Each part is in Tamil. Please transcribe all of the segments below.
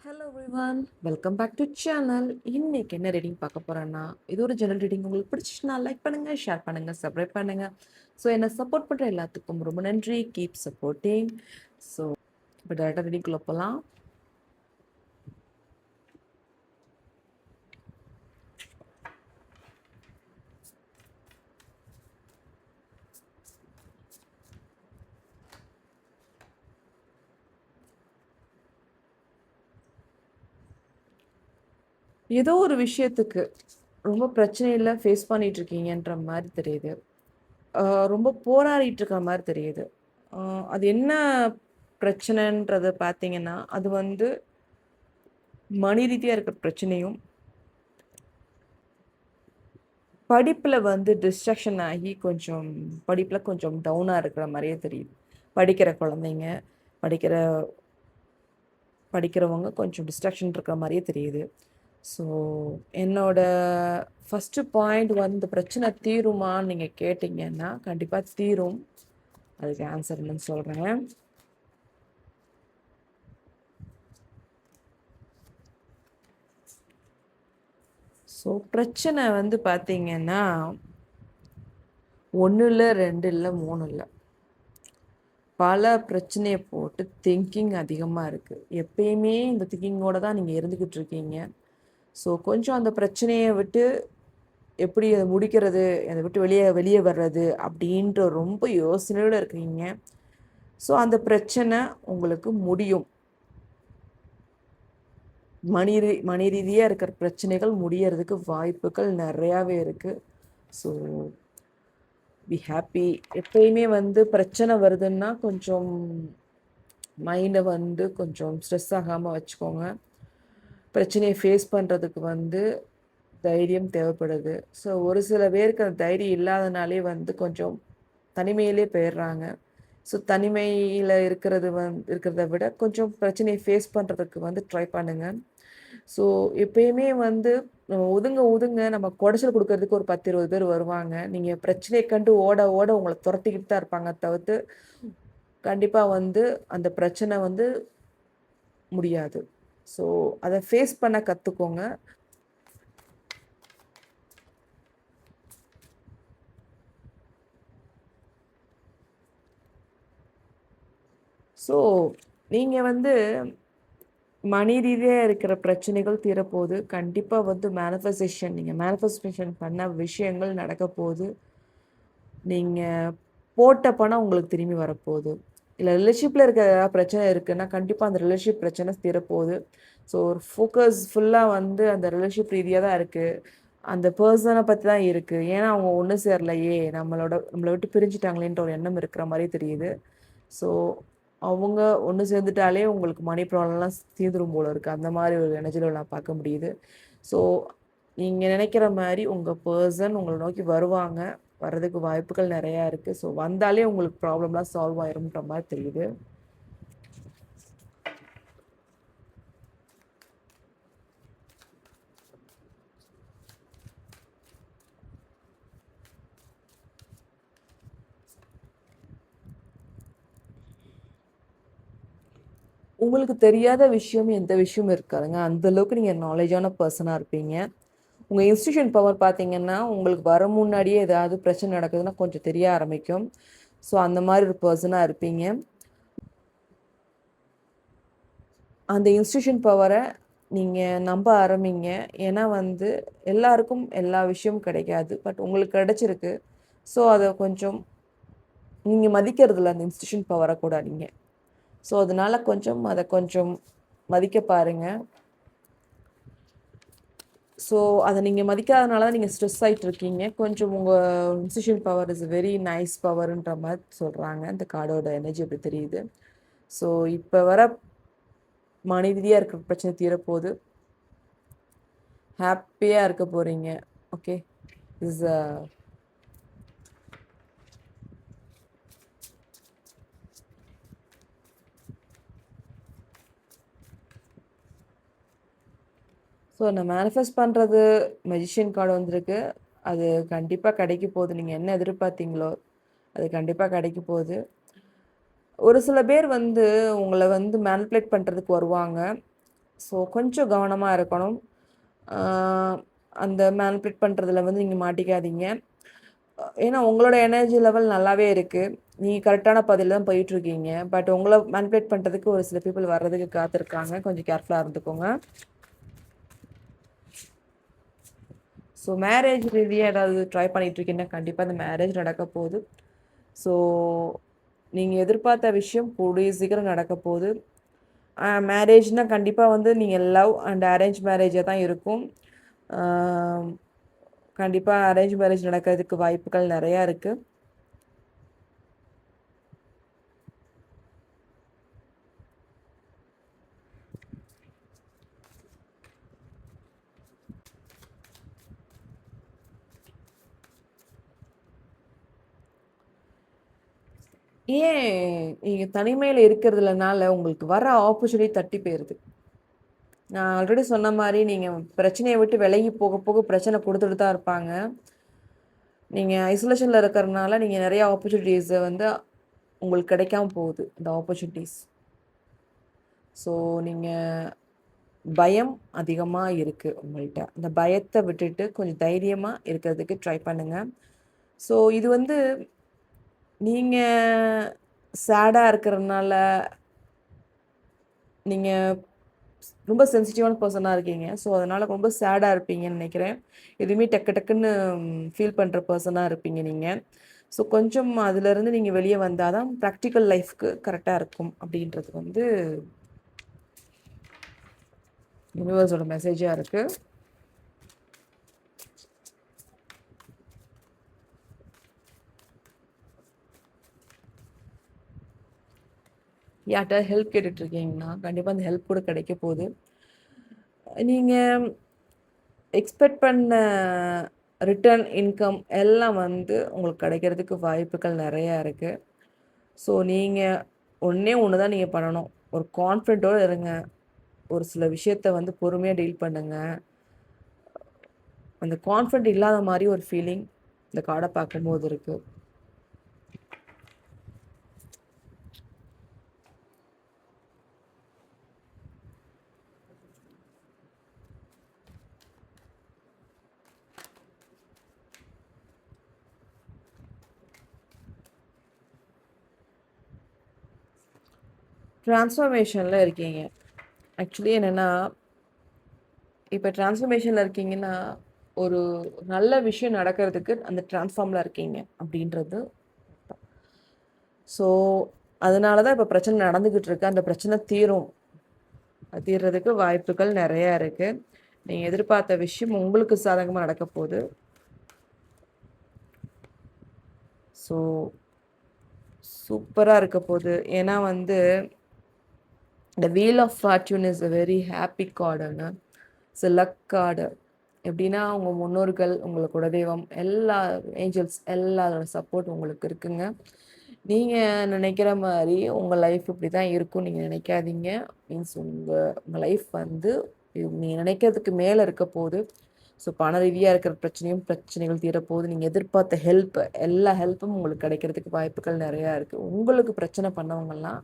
Hello everyone, welcome back to channel. இன்னைக்கு என்ன ரீடிங் பார்க்க போறேன்னா, இது ஒரு ஜெனரல் ரீடிங். உங்களுக்கு பிடிச்சிச்சுன்னா லைக் பண்ணுங்க, ஷேர் பண்ணுங்க, சப்ஸ்கிரைப் பண்ணுங்க. ஸோ என்னை சப்போர்ட் பண்ணுற எல்லாத்துக்கும் ரொம்ப நன்றி. Keep supporting. ஸோ இப்போ டேரக்டாக ரீடிங்குள்ளே போகலாம். ஏதோ ஒரு விஷயத்துக்கு ரொம்ப பிரச்சனையில் ஃபேஸ் பண்ணிட்டு இருக்கீங்கன்ற மாதிரி தெரியுது. ரொம்ப போராடிட்டு இருக்கிற மாதிரி தெரியுது. அது என்ன பிரச்சனைன்றதை பார்த்தீங்கன்னா, அது வந்து மணி ரீதியாக இருக்கிற பிரச்சனையும், படிப்பில் வந்து டிஸ்ட்ராக்ஷன் ஆகி கொஞ்சம் படிப்பில் கொஞ்சம் டவுனாக இருக்கிற மாதிரியே தெரியுது. படிக்கிற குழந்தைங்க, படிக்கிற படிக்கிறவங்க கொஞ்சம் டிஸ்ட்ராக்ஷன் இருக்கிற மாதிரியே தெரியுது. ஸோ என்னோட ஃபஸ்ட்டு பாயிண்ட் வந்து பிரச்சனை தீருமான்னு நீங்கள் கேட்டிங்கன்னா கண்டிப்பாக தீரும். அதுக்கு ஆன்சர் என்னன்னு சொல்கிறேன். ஸோ பிரச்சனை வந்து பார்த்தீங்கன்னா 1 இல்லை 2 இல்லை 3 இல்லை, பல பிரச்சனையை போட்டு திங்கிங் அதிகமாக இருக்குது. எப்பயுமே இந்த திங்கிங்கோடு தான் நீங்கள் இருந்துக்கிட்டு இருக்கீங்க. ஸோ கொஞ்சம் அந்த பிரச்சனையை விட்டு எப்படி அதை முடிக்கிறது, அதை விட்டு வெளியே வெளியே வர்றது அப்படின்ற ரொம்ப யோசனையோடு இருக்கீங்க. ஸோ அந்த பிரச்சனை உங்களுக்கு முடியும். மணி ரீதியாக இருக்கிற பிரச்சனைகள் முடியறதுக்கு வாய்ப்புகள் நிறையாவே இருக்குது. So be happy. எப்பயுமே வந்து பிரச்சனை வருதுன்னா கொஞ்சம் மைண்டை வந்து கொஞ்சம் ஸ்ட்ரெஸ் ஆகாமல் வச்சுக்கோங்க. பிரச்சனையை ஃபேஸ் பண்ணுறதுக்கு வந்து தைரியம் தேவைப்படுது. ஸோ ஒரு சில பேருக்கு அந்த தைரியம் இல்லாதனாலே வந்து கொஞ்சம் தனிமையிலே போயிடுறாங்க. ஸோ தனிமையில் இருக்கிறத விட கொஞ்சம் பிரச்சனையை ஃபேஸ் பண்ணுறதுக்கு வந்து ட்ரை பண்ணுங்கள். ஸோ எப்பயுமே வந்து ஒதுங்க ஒதுங்க நம்ம குடைச்சல் கொடுக்கறதுக்கு ஒரு 10-20 பேர் வருவாங்க. நீங்கள் பிரச்சனையை கண்டு ஓட ஓட உங்களை துரத்திக்கிட்டு தான் இருப்பாங்க தவிர்த்து கண்டிப்பாக வந்து அந்த பிரச்சனை வந்து முடியாது. ஸோ அதை ஃபேஸ் பண்ண கற்றுக்கோங்க. ஸோ நீங்கள் வந்து மணி ரீதியாக இருக்கிற பிரச்சனைகள் தீரப்போகுது. கண்டிப்பாக வந்து நீங்கள் மேனிஃபெஸ்டேஷன் பண்ண விஷயங்கள் நடக்க போகுது. நீங்கள் போட்ட பணம் உங்களுக்கு திரும்பி வரப்போகுது. இல்லை ரிலேஷன்ஷிப்பில் இருக்க ஏதாவது பிரச்சனை இருக்குன்னா கண்டிப்பாக அந்த ரிலேஷன்ஷிப் பிரச்சனை தீரப்போகுது. ஸோ ஒரு ஃபோக்கஸ் ஃபுல்லாக வந்து அந்த ரிலேஷன்ஷிப் ரீதியாக தான் இருக்குது. அந்த பர்சனை பற்றி தான் இருக்குது. ஏன்னா அவங்க ஒன்று சேரலையே, நம்மளை விட்டு பிரிஞ்சுட்டாங்களேன்ற ஒரு எண்ணம் இருக்கிற மாதிரி தெரியுது. ஸோ அவங்க ஒன்று சேர்ந்துட்டாலே உங்களுக்கு மணி ப்ராப்ளம்லாம் தீர்ந்துரும் போல இருக்குது. அந்த மாதிரி ஒரு எனர்ஜியில் நான் பார்க்க முடியுது. ஸோ நீங்கள் நினைக்கிற மாதிரி உங்கள் பர்சன் உங்களை நோக்கி வருவாங்க. வர்றதுக்கு வாய்ப்புகள் நிறையா இருக்குது. ஸோ வந்தாலே உங்களுக்கு ப்ராப்ளம்லாம் சால்வ் ஆயிரும்ன்ற மாதிரி தெரியுது. உங்களுக்கு தெரியாத விஷயம் எந்த விஷயமும் இருக்காதுங்க. அந்தளவுக்கு நீங்கள் நாலேஜான பர்சனாக இருப்பீங்க. உங்கள் இன்ஸ்டியூஷன் பவர் பார்த்தீங்கன்னா உங்களுக்கு வர முன்னாடியே ஏதாவது பிரச்சனை நடக்குதுன்னா கொஞ்சம் தெரிய ஆரம்பிக்கும். ஸோ அந்த மாதிரி ஒரு பர்சனாக இருப்பீங்க. அந்த இன்ஸ்டியூஷன் பவரை நீங்கள் நம்ப ஆரம்பிங்க. ஏன்னா வந்து எல்லாருக்கும் எல்லா விஷயமும் கிடைக்காது. பட் உங்களுக்கு கிடைச்சிருக்கு. ஸோ அதை கொஞ்சம் நீங்கள் மதிக்கிறதில்ல அந்த இன்ஸ்டியூஷன் பவரை கூட நீங்கள். ஸோ அதனால் அதை கொஞ்சம் மதிக்க பாருங்கள். ஸோ அதை நீங்கள் மதிக்காதனால தான் நீங்கள் ஸ்ட்ரெஸ் ஆகிட்டு இருக்கீங்க. கொஞ்சம் உங்கள் institution power is very nice பவர்ன்ற மாதிரி சொல்கிறாங்க. இந்த கார்டோட எனர்ஜி அப்படி தெரியுது. ஸோ இப்போ வர மன ரீதியாக இருக்கிற பிரச்சனை தீரப்போகுது. ஹாப்பியாக இருக்க போகிறீங்க. ஓகே, இஸ் ஸோ நான் மேனிஃபெஸ்ட் பண்ணுறது மெஜிஷியன் கார்டு வந்திருக்கு. அது கண்டிப்பாக கிடைக்க போகுது. நீங்கள் என்ன எதிர்பார்த்தீங்களோ அது கண்டிப்பாக கிடைக்க போகுது. ஒரு சில பேர் வந்து உங்களை வந்து மேனிப்புலேட் பண்ணுறதுக்கு வருவாங்க. ஸோ கொஞ்சம் கவனமாக இருக்கணும். அந்த மேனிபுலேட் பண்ணுறதுல வந்து நீங்கள் மாட்டிக்காதீங்க. ஏன்னா உங்களோட எனர்ஜி லெவல் நல்லாவே இருக்குது. நீங்கள் கரெக்டான பாதையில் தான் போயிட்டுருக்கீங்க. பட் உங்களை மேனிபுலேட் பண்ணுறதுக்கு ஒரு சில பீப்புள் வர்றதுக்கு காத்திருக்காங்க. கொஞ்சம் கேர்ஃபுல்லாக இருந்துக்கோங்க. ஸோ மேரேஜ் ரீதியாக ஏதாவது ட்ரை பண்ணிகிட்ருக்கீங்கன்னா கண்டிப்பாக அந்த மேரேஜ் நடக்க போகுது. ஸோ நீங்கள் எதிர்பார்த்த விஷயம் கூடிய சீக்கிரம் நடக்க போகுது. மேரேஜ்னால் கண்டிப்பாக வந்து நீங்கள் லவ் அண்ட் அரேஞ்ச் மேரேஜாக தான் இருக்கும். கண்டிப்பாக அரேஞ்ச் மேரேஜ் நடக்கிறதுக்கு வாய்ப்புகள் நிறையா இருக்குது. ஏன் நீங்கள் தனிமையில் இருக்கிறதுலனால உங்களுக்கு வர ஆப்பர்ச்சுனிட்டி தட்டி போயிடுது. நான் ஆல்ரெடி சொன்ன மாதிரி நீங்கள் பிரச்சனையை விட்டு விலகி போக போக பிரச்சனை கொடுத்துட்டு தான் இருப்பாங்க. நீங்கள் ஐசோலேஷனில் இருக்கிறதுனால நீங்கள் நிறைய ஆப்பர்ச்சுனிட்டிஸை வந்து உங்களுக்கு கிடைக்காம போகுது அந்த ஆப்பர்ச்சுனிட்டிஸ். ஸோ நீங்கள் பயம் அதிகமாக இருக்குது உங்கள்கிட்ட. அந்த பயத்தை விட்டுட்டு கொஞ்சம் தைரியமாக இருக்கிறதுக்கு ட்ரை பண்ணுங்கள். ஸோ இது வந்து நீங்கள் சேடாக இருக்கிறதுனால நீங்கள் ரொம்ப சென்சிட்டிவான பர்சனாக இருக்கீங்க. ஸோ அதனால் ரொம்ப சேடாக இருப்பீங்கன்னு நினைக்கிறேன். எதுவுமே டக்கு டக்குன்னு ஃபீல் பண்ணுற பர்சனாக இருப்பீங்க நீங்கள். ஸோ கொஞ்சம் அதிலேருந்து நீங்கள் வெளியே வந்தால் தான் ப்ராக்டிக்கல் லைஃப்க்கு கரெக்டாக இருக்கும் அப்படின்றது வந்து யூனிவர்ஸோட மெசேஜாக இருக்குது. யார்கிட்ட ஹெல்ப் கேட்டுட்ருக்கீங்கன்னா கண்டிப்பாக அந்த ஹெல்ப் கூட கிடைக்க போகுது. நீங்கள் எக்ஸ்பெக்ட் பண்ண ரிட்டர்ன் இன்கம் எல்லாம் வந்து உங்களுக்கு கிடைக்கிறதுக்கு வாய்ப்புகள் நிறையா இருக்குது. ஸோ நீங்கள் ஒன்றே ஒன்று தான் நீங்கள் பண்ணணும். ஒரு கான்ஃபிடென்ட்டோடு இருங்க. ஒரு சில விஷயத்த வந்து பொறுமையாக டீல் பண்ணுங்கள். அந்த கான்ஃபிடென்ட் இல்லாத மாதிரி ஒரு ஃபீலிங் இந்த கார்டை பார்க்கும்போது இருக்குது. ட்ரான்ஸ்ஃபர்மேஷனில் இருக்கீங்க. ஆக்சுவலி என்னென்னா, இப்போ ட்ரான்ஸ்ஃபர்மேஷனில் இருக்கீங்கன்னா, ஒரு நல்ல விஷயம் நடக்கிறதுக்கு அந்த ட்ரான்ஸ்ஃபார்மில் இருக்கீங்க அப்படின்றது. ஸோ அதனால தான் இப்போ பிரச்சனை நடந்துக்கிட்டு இருக்கு. அந்த பிரச்சனை தீரும். தீர்றதுக்கு வாய்ப்புகள் நிறையா இருக்குது. நீங்கள் எதிர்பார்த்த விஷயம் உங்களுக்கு சாதகமாக நடக்க போகுது. ஸோ சூப்பராக இருக்க போகுது. ஏன்னா வந்து The Wheel of Fortune is a very happy கார்டுங்க. It's a luck card. எப்படின்னா உங்கள் முன்னோர்கள், உங்களை குலதெய்வம், எல்லா ஏஞ்சல்ஸ் எல்லாரோட சப்போர்ட் உங்களுக்கு இருக்குங்க. நீங்கள் நினைக்கிற மாதிரி உங்கள் லைஃப் இப்படி தான் இருக்கும் நீங்கள் நினைக்காதீங்க. மீன்ஸ் உங்கள் லைஃப் வந்து நீங்கள் நினைக்கிறதுக்கு மேலே இருக்க போகுது. ஸோ பண ரீதியாக இருக்கிற பிரச்சனைகள் தீரப்போகுது. நீங்கள் எதிர்பார்த்த ஹெல்ப் எல்லா ஹெல்ப்பும் உங்களுக்கு கிடைக்கிறதுக்கு வாய்ப்புகள் நிறையா இருக்குது. உங்களுக்கு பிரச்சனை பண்ணவங்கலாம்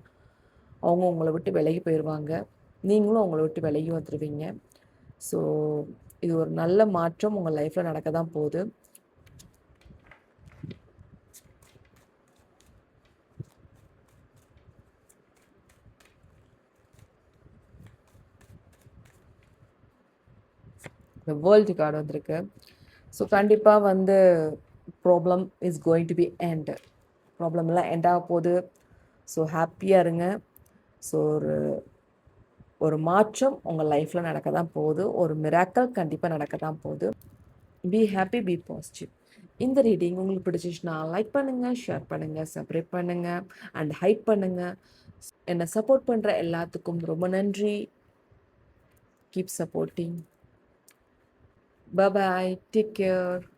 அவங்க உங்களை விட்டு விலகி போயிடுவாங்க. நீங்களும் அவங்கள விட்டு விலகி வந்துடுவீங்க. ஸோ இது ஒரு நல்ல மாற்றம் உங்கள் லைஃப்பில் நடக்க தான் போகுது. இந்த வேர்ல்டு கார்டு வந்திருக்கு. ஸோ கண்டிப்பாக வந்து problem is going to be end. ப்ராப்ளம்லாம் எண்ட் ஆக போகுது. ஸோ ஹாப்பியாக இருங்க. ஸோ ஒரு மாற்றம் உங்கள் லைஃப்பில் நடக்க தான் போகுது. ஒரு மிராக்கல் கண்டிப்பாக நடக்க தான் போகுது. Be happy, be positive. இந்த ரீடிங் உங்களுக்கு பிடிச்சிச்சுன்னா லைக் பண்ணுங்கள், ஷேர் பண்ணுங்கள், சப்ஸ்கிரைப் பண்ணுங்கள் அண்ட் ஹைப் பண்ணுங்கள். என்னை சப்போர்ட் பண்ணுற எல்லாத்துக்கும் ரொம்ப நன்றி. Keep supporting. Bye bye. Take care.